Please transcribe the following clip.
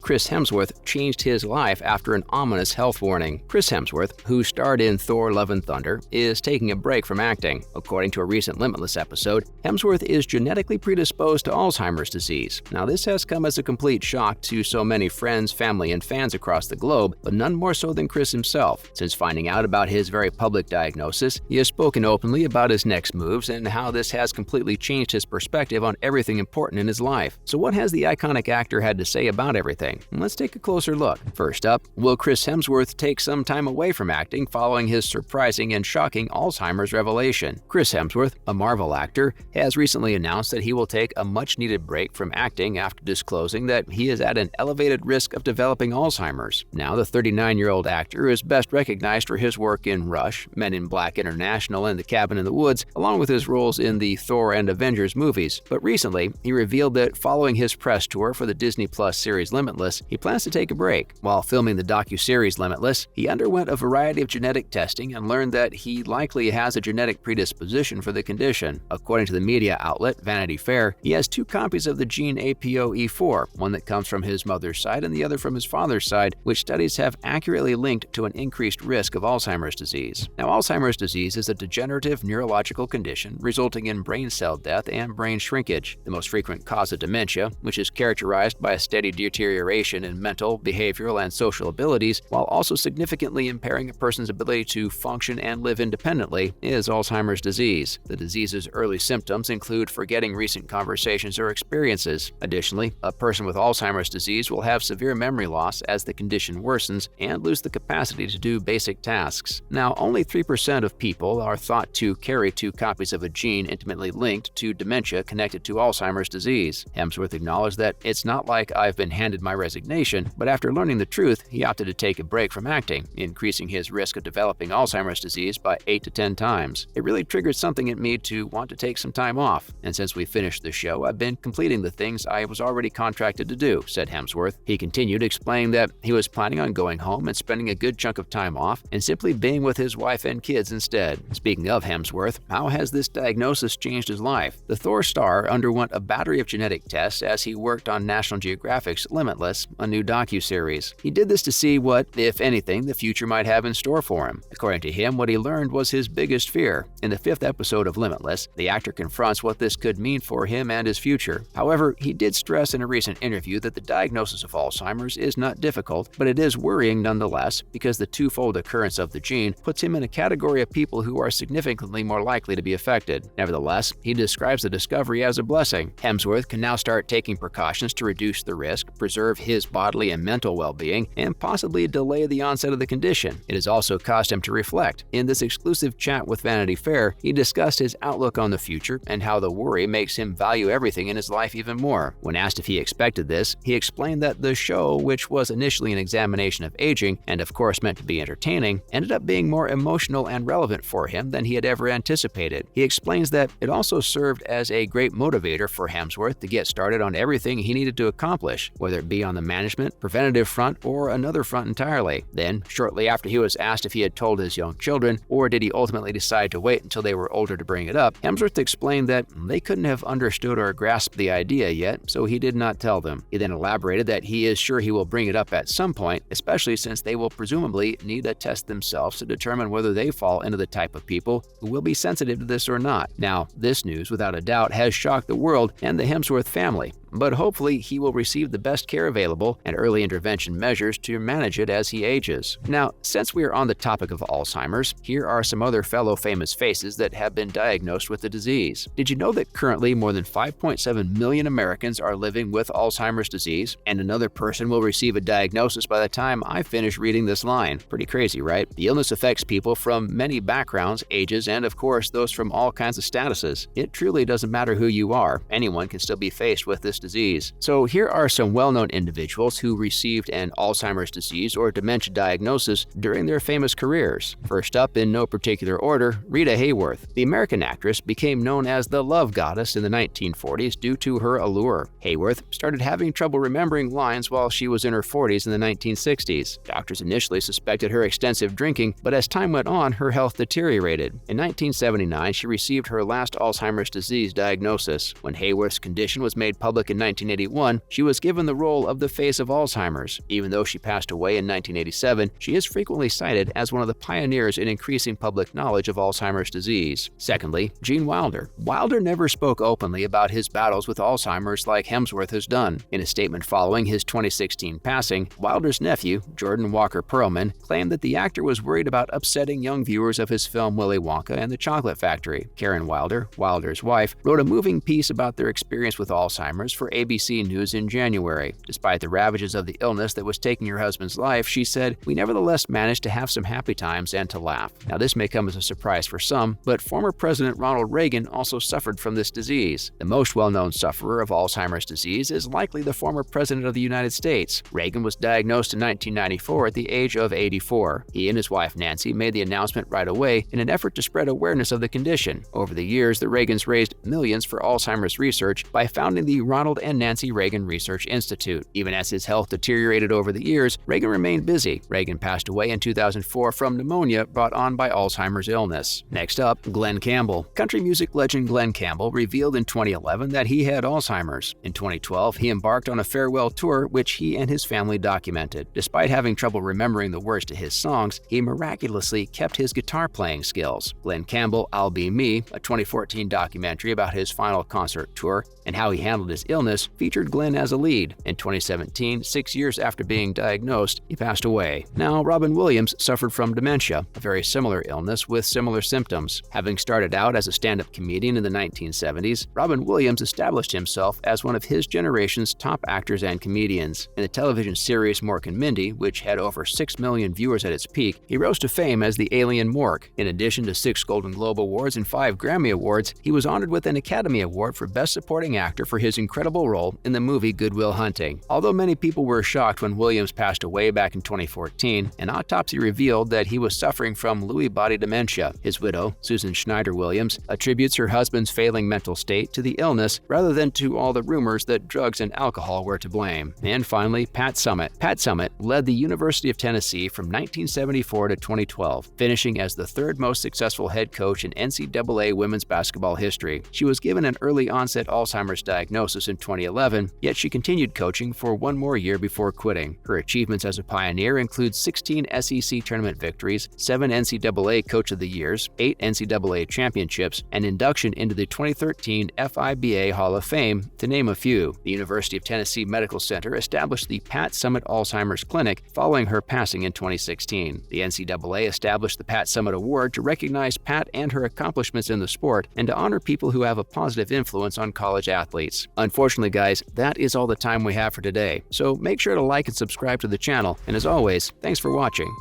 Chris Hemsworth changed his life after an ominous health warning. Chris Hemsworth, who starred in Thor: Love and Thunder, is taking a break from acting. According to a recent Limitless episode, Hemsworth is genetically predisposed to Alzheimer's disease. Now, this has come as a complete shock to so many friends, family, and fans across the globe, but none more so than Chris himself. Since finding out about his very public diagnosis, he has spoken openly about his next moves and how this has completely changed his perspective on everything important in his life. So what has the iconic actor had to say about everything? Let's take a closer look. First up, will Chris Hemsworth take some time away from acting following his surprising and shocking Alzheimer's revelation? Chris Hemsworth, a Marvel actor, has recently announced that he will take a much-needed break from acting after disclosing that he is at an elevated risk of developing Alzheimer's. Now, the 39-year-old actor is best recognized for his work in Rush, Men in Black International, and The Cabin in the Woods, along with his roles in the Thor and Avengers movies. But recently, he revealed that following his press tour for the Disney Plus series Limitless, he plans to take a break. While filming the docuseries Limitless, he underwent a variety of genetic testing and learned that he likely has a genetic predisposition for the condition. According to the media outlet Vanity Fair, he has two copies of the gene APOE4, one that comes from his mother's side and the other from his father's side, which studies have accurately linked to an increased risk of Alzheimer's disease. Now, Alzheimer's disease is a degenerative neurological condition resulting in brain cell death and brain shrinkage, the most frequent cause of dementia, which is characterized by a steady deterioration in mental, behavioral, and social abilities, while also significantly impairing a person's ability to function and live independently, is Alzheimer's disease. The disease's early symptoms include forgetting recent conversations or experiences. Additionally, a person with Alzheimer's disease will have severe memory loss as the condition worsens and lose the capacity to do basic tasks. Now, only 3% of people are thought to carry two copies of a gene intimately linked to dementia connected to Alzheimer's disease. Hemsworth acknowledged that it's not like I've been handed my resignation, but after learning the truth, he opted to take a break from acting, increasing his risk of developing Alzheimer's disease by 8 to 10 times. It really triggered something in me to want to take some time off, and since we finished the show, I've been completing the things I was already contracted to do, said Hemsworth. He continued, explaining that he was planning on going home and spending a good chunk of time off and simply being with his wife and kids instead. Speaking of Hemsworth, how has this diagnosis changed his life? The Thor star underwent a battery of genetic tests as he worked on National Geographic's Limitless, a new docuseries. He did this to see what, if anything, the future might have in store for him. According to him, what he learned was his biggest fear. In the 5th episode of Limitless, the actor confronts what this could mean for him and his future. However, he did stress in a recent interview that the diagnosis of Alzheimer's is not difficult, but it is worrying nonetheless because the twofold occurrence of the gene puts him in a category of people who are significantly more likely to be affected. Nevertheless, he describes the discovery as a blessing. Hemsworth can now start taking precautions to reduce the risk, preserve his bodily and mental well-being, and possibly delay the onset of the condition. It has also caused him to reflect. In this exclusive chat with Vanity Fair, he discussed his outlook on the future and how the worry makes him value everything in his life even more. When asked if he expected this, he explained that the show, which was initially an examination of aging and of course meant to be entertaining, ended up being more emotional and relevant for him than he had ever anticipated. He explains that it also served as a great motivator for Hemsworth to get started on everything he needed to accomplish, whether it be on the management, preventative front, or another front entirely. Then, shortly after he was asked if he had told his young children, or did he ultimately decide to wait until they were older to bring it up, Hemsworth explained that they couldn't have understood or grasped the idea yet, so he did not tell them. He then elaborated that he is sure he will bring it up at some point, especially since they will presumably need a test themselves to determine whether they fall into the type of people who will be sensitive to this or not. Now, this news, without a doubt, has shocked the world and the Hemsworth family, but hopefully he will receive the best care available and early intervention measures to manage it as he ages. Now, since we are on the topic of Alzheimer's, here are some other fellow famous faces that have been diagnosed with the disease. Did you know that currently more than 5.7 million Americans are living with Alzheimer's disease, and another person will receive a diagnosis by the time I finish reading this line? Pretty crazy, right? The illness affects people from many backgrounds, ages, and of course those from all kinds of statuses. It truly doesn't matter who you are. Anyone can still be faced with this disease. So here are some well-known individuals who received an Alzheimer's disease or dementia diagnosis during their famous careers. First up, in no particular order, Rita Hayworth. The American actress became known as the love goddess in the 1940s due to her allure. Hayworth started having trouble remembering lines while she was in her 40s in the 1960s. Doctors initially suspected her extensive drinking, but as time went on, her health deteriorated. In 1979, she received her last Alzheimer's disease diagnosis. When Hayworth's condition was made public Back in 1981, she was given the role of the face of Alzheimer's. Even though she passed away in 1987, she is frequently cited as one of the pioneers in increasing public knowledge of Alzheimer's disease. Secondly, Gene Wilder. Wilder never spoke openly about his battles with Alzheimer's like Hemsworth has done. In a statement following his 2016 passing, Wilder's nephew, Jordan Walker Perlman, claimed that the actor was worried about upsetting young viewers of his film Willy Wonka and the Chocolate Factory. Karen Wilder, Wilder's wife, wrote a moving piece about their experience with Alzheimer's for ABC News in January. Despite the ravages of the illness that was taking her husband's life, she said, "We nevertheless managed to have some happy times and to laugh." Now, this may come as a surprise for some, but former President Ronald Reagan also suffered from this disease. The most well-known sufferer of Alzheimer's disease is likely the former President of the United States. Reagan was diagnosed in 1994 at the age of 84. He and his wife Nancy made the announcement right away in an effort to spread awareness of the condition. Over the years, the Reagans raised millions for Alzheimer's research by founding the Ronald and Nancy Reagan Research Institute. Even as his health deteriorated over the years, Reagan remained busy. Reagan passed away in 2004 from pneumonia brought on by Alzheimer's illness. Next up, Glen Campbell. Country music legend Glen Campbell revealed in 2011 that he had Alzheimer's. In 2012, he embarked on a farewell tour which he and his family documented. Despite having trouble remembering the words to his songs, he miraculously kept his guitar playing skills. Glen Campbell, I'll Be Me, a 2014 documentary about his final concert tour and how he handled his illness, featured Glen as a lead. In 2017, 6 years after being diagnosed, he passed away. Now, Robin Williams suffered from dementia, a very similar illness with similar symptoms. Having started out as a stand-up comedian in the 1970s, Robin Williams established himself as one of his generation's top actors and comedians. In the television series Mork and Mindy, which had over 6 million viewers at its peak, he rose to fame as the alien Mork. In addition to 6 Golden Globe Awards and 5 Grammy Awards, he was honored with an Academy Award for Best Supporting Actor for his incredible role in the movie Good Will Hunting. Although many people were shocked when Williams passed away back in 2014, an autopsy revealed that he was suffering from Lewy body dementia. His widow, Susan Schneider Williams, attributes her husband's failing mental state to the illness rather than to all the rumors that drugs and alcohol were to blame. And finally, Pat Summitt. Pat Summitt led the University of Tennessee from 1974 to 2012, finishing as the 3rd most successful head coach in NCAA women's basketball history. She was given an early-onset Alzheimer's diagnosis in 2011, yet she continued coaching for 1 more year before quitting. Her achievements as a pioneer include 16 SEC tournament victories, 7 NCAA Coach of the Years, 8 NCAA championships, and induction into the 2013 FIBA Hall of Fame, to name a few. The University of Tennessee Medical Center established the Pat Summitt Alzheimer's Clinic following her passing in 2016. The NCAA established the Pat Summitt Award to recognize Pat and her accomplishments in the sport and to honor people who have a positive influence on college athletes. Unfortunately, guys, that is all the time we have for today. So make sure to like and subscribe to the channel. And as always, thanks for watching.